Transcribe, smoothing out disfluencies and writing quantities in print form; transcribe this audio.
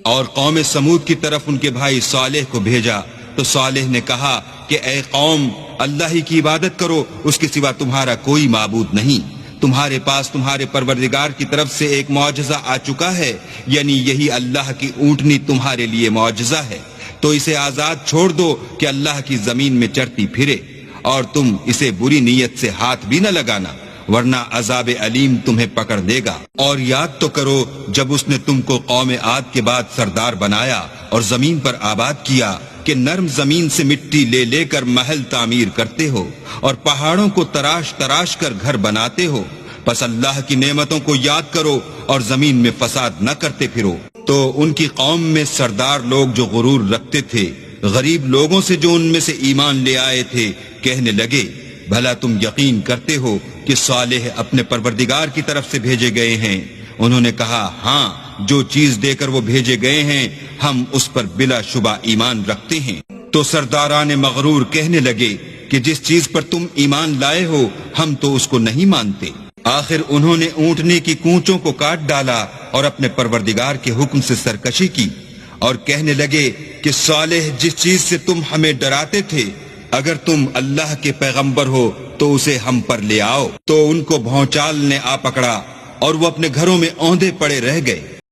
اور قوم سمود کی طرف ان کے بھائی صالح کو بھیجا تو صالح نے کہا کہ اے قوم، اللہ ہی کی عبادت کرو، اس کے سوا تمہارا کوئی معبود نہیں۔ تمہارے پاس تمہارے پروردگار کی طرف سے ایک معجزہ آ چکا ہے، یعنی یہی اللہ کی اونٹنی تمہارے لیے معجزہ ہے، تو اسے آزاد چھوڑ دو کہ اللہ کی زمین میں چرتی پھرے، اور تم اسے بری نیت سے ہاتھ بھی نہ لگانا، ورنہ عذاب علیم تمہیں پکڑ لے گا۔ اور یاد تو کرو جب اس نے تم کو قوم عاد کے بعد سردار بنایا اور زمین پر آباد کیا کہ نرم زمین سے مٹی لے لے کر محل تعمیر کرتے ہو اور پہاڑوں کو تراش تراش کر گھر بناتے ہو، پس اللہ کی نعمتوں کو یاد کرو اور زمین میں فساد نہ کرتے پھرو۔ تو ان کی قوم میں سردار لوگ جو غرور رکھتے تھے، غریب لوگوں سے جو ان میں سے ایمان لے آئے تھے، کہنے لگے بھلا تم یقین کرتے ہو کہ صالح اپنے پروردگار کی طرف سے بھیجے گئے ہیں؟ انہوں نے کہا ہاں، جو چیز دے کر وہ بھیجے گئے ہیں ہم اس پر بلا شبہ ایمان رکھتے ہیں۔ تو سرداران مغرور کہنے لگے کہ جس چیز پر تم ایمان لائے ہو ہم تو اس کو نہیں مانتے۔ آخر انہوں نے اونٹنے کی کونچوں کو کاٹ ڈالا اور اپنے پروردگار کے حکم سے سرکشی کی، اور کہنے لگے کہ صالح جس چیز سے تم ہمیں ڈراتے تھے، اگر تم اللہ کے پیغمبر ہو تو اسے ہم پر لے آؤ۔ تو ان کو بھونچال نے آ پکڑا اور وہ اپنے گھروں میں اوندے پڑے رہ گئے۔